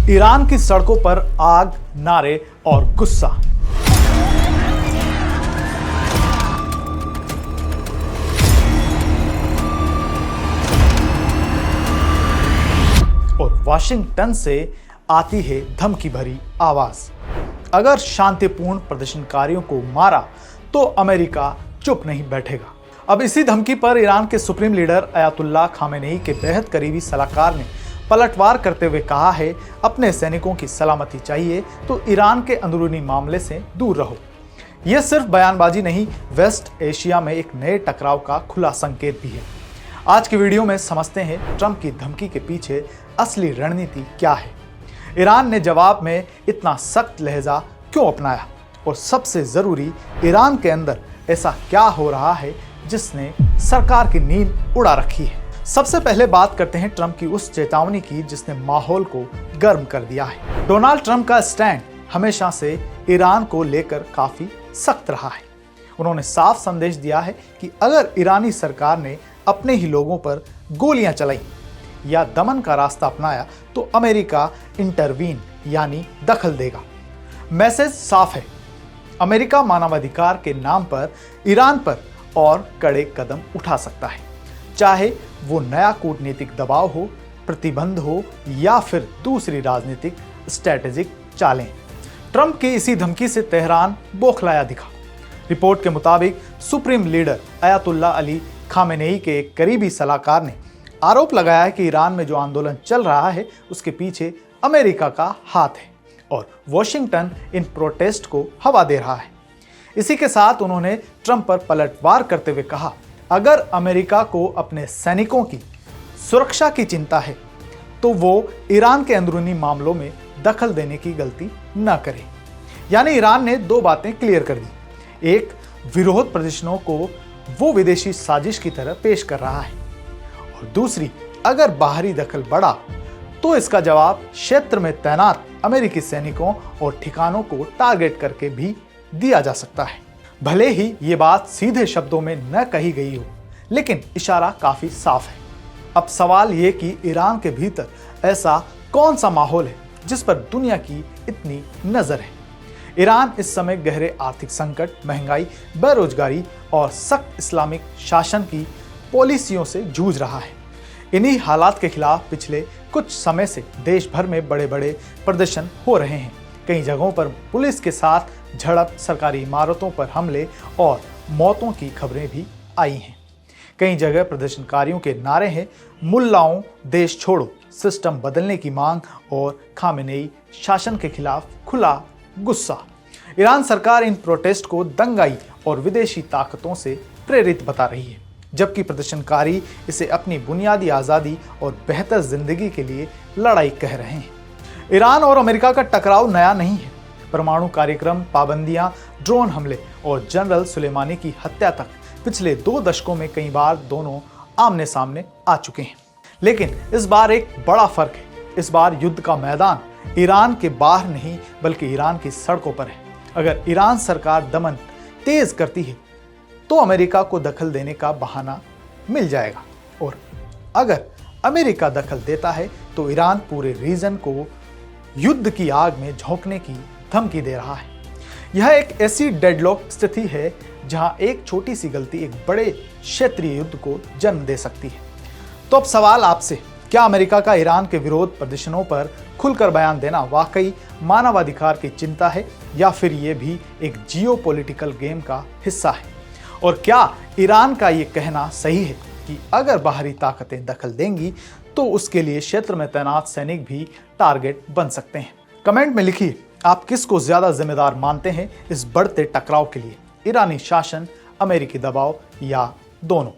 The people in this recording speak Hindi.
ईरान की सड़कों पर आग, नारे और गुस्सा। और वाशिंगटन से आती है धमकी भरी आवाज, अगर शांतिपूर्ण प्रदर्शनकारियों को मारा तो अमेरिका चुप नहीं बैठेगा। अब इसी धमकी पर ईरान के सुप्रीम लीडर अयातुल्लाह खामेनेई के बेहद करीबी सलाहकार ने पलटवार करते हुए कहा है, अपने सैनिकों की सलामती चाहिए तो ईरान के अंदरूनी मामले से दूर रहो। यह सिर्फ बयानबाजी नहीं, वेस्ट एशिया में एक नए टकराव का खुला संकेत भी है। आज की वीडियो में समझते हैं ट्रंप की धमकी के पीछे असली रणनीति क्या है, ईरान ने जवाब में इतना सख्त लहजा क्यों अपनाया, और सबसे जरूरी, ईरान के अंदर ऐसा क्या हो रहा है जिसने सरकार की नींद उड़ा रखी है। सबसे पहले बात करते हैं ट्रंप की उस चेतावनी की जिसने माहौल को गर्म कर दिया है। डोनाल्ड ट्रंप का स्टैंड हमेशा से ईरान को लेकर काफी सख्त रहा है। उन्होंने साफ संदेश दिया है कि अगर ईरानी सरकार ने अपने ही लोगों पर गोलियां चलाई या दमन का रास्ता अपनाया तो अमेरिका इंटरवीन यानी दखल देगा। मैसेज साफ है, अमेरिका मानवाधिकार के नाम पर ईरान पर और कड़े कदम उठा सकता है, चाहे वो नया कूटनीतिक दबाव हो, प्रतिबंध हो या फिर दूसरी राजनीतिक स्ट्रैटेजिक चालें। ट्रंप की इसी धमकी से तेहरान बौखलाया दिखा। रिपोर्ट के मुताबिक supreme leader Ayatollah Ali Khamenei के एक करीबी सलाहकार ने आरोप लगाया है कि ईरान में जो आंदोलन चल रहा है उसके पीछे अमेरिका का हाथ है और वॉशिंगटन इन प्रोटेस्ट को हवा दे रहा है। इसी के साथ उन्होंने ट्रंप पर पलटवार करते हुए कहा, अगर अमेरिका को अपने सैनिकों की सुरक्षा की चिंता है तो वो ईरान के अंदरूनी मामलों में दखल देने की गलती न करे। यानी ईरान ने दो बातें क्लियर कर दी, एक, विरोध प्रदर्शनों को वो विदेशी साजिश की तरह पेश कर रहा है, और दूसरी, अगर बाहरी दखल बढ़ा तो इसका जवाब क्षेत्र में तैनात अमेरिकी सैनिकों और ठिकानों को टारगेट करके भी दिया जा सकता है। भले ही ये बात सीधे शब्दों में न कही गई हो, लेकिन इशारा काफी साफ है। अब सवाल ये कि ईरान के भीतर ऐसा कौन सा माहौल है जिस पर दुनिया की इतनी नजर है। ईरान इस समय गहरे आर्थिक संकट, महंगाई, बेरोजगारी और सख्त इस्लामिक शासन की पॉलिसियों से जूझ रहा है। इन्हीं हालात के खिलाफ पिछले कुछ समय से देश भर में बड़े बड़े प्रदर्शन हो रहे हैं। कई जगहों पर पुलिस के साथ झड़प, सरकारी इमारतों पर हमले और मौतों की खबरें भी आई हैं। कई जगह प्रदर्शनकारियों के नारे हैं, मुल्लाओं देश छोड़ो, सिस्टम बदलने की मांग और खामेनेई शासन के खिलाफ खुला गुस्सा। ईरान सरकार इन प्रोटेस्ट को दंगाई और विदेशी ताकतों से प्रेरित बता रही है, जबकि प्रदर्शनकारी इसे अपनी बुनियादी आज़ादी और बेहतर जिंदगी के लिए लड़ाई कह रहे हैं। ईरान और अमेरिका का टकराव नया नहीं है। परमाणु कार्यक्रम, पाबंदियां, ड्रोन हमले और जनरल सुलेमानी की हत्या तक पिछले 2 दशकों में कई बार दोनों आमने सामने आ चुके हैं। लेकिन इस बार एक बड़ा फर्क है, इस बार युद्ध का मैदान ईरान के बाहर नहीं बल्कि ईरान की सड़कों पर है। अगर ईरान सरकार दमन तेज करती है तो अमेरिका को दखल देने का बहाना मिल जाएगा, और अगर अमेरिका दखल देता है तो ईरान पूरे रीजन को युद्ध की आग में झोंकने की धमकी दे रहा है। यह एक ऐसी डेडलॉक स्थिति है जहां एक छोटी सी गलती एक बड़े क्षेत्रीय युद्ध को जन्म दे सकती है। तो अब सवाल आपसे, क्या अमेरिका का ईरान के विरोध प्रदर्शनों पर खुलकर बयान देना वाकई मानवाधिकार की चिंता है या फिर ये भी एक जियोपॉलिटिकल गेम का हिस्सा है? और क्या ईरान का ये कहना सही है कि अगर बाहरी ताकतें दखल देंगी तो उसके लिए क्षेत्र में तैनात सैनिक भी टारगेट बन सकते हैं? कमेंट में लिखिए, आप किसको ज्यादा जिम्मेदार मानते हैं इस बढ़ते टकराव के लिए, ईरानी शासन, अमेरिकी दबाव या दोनों?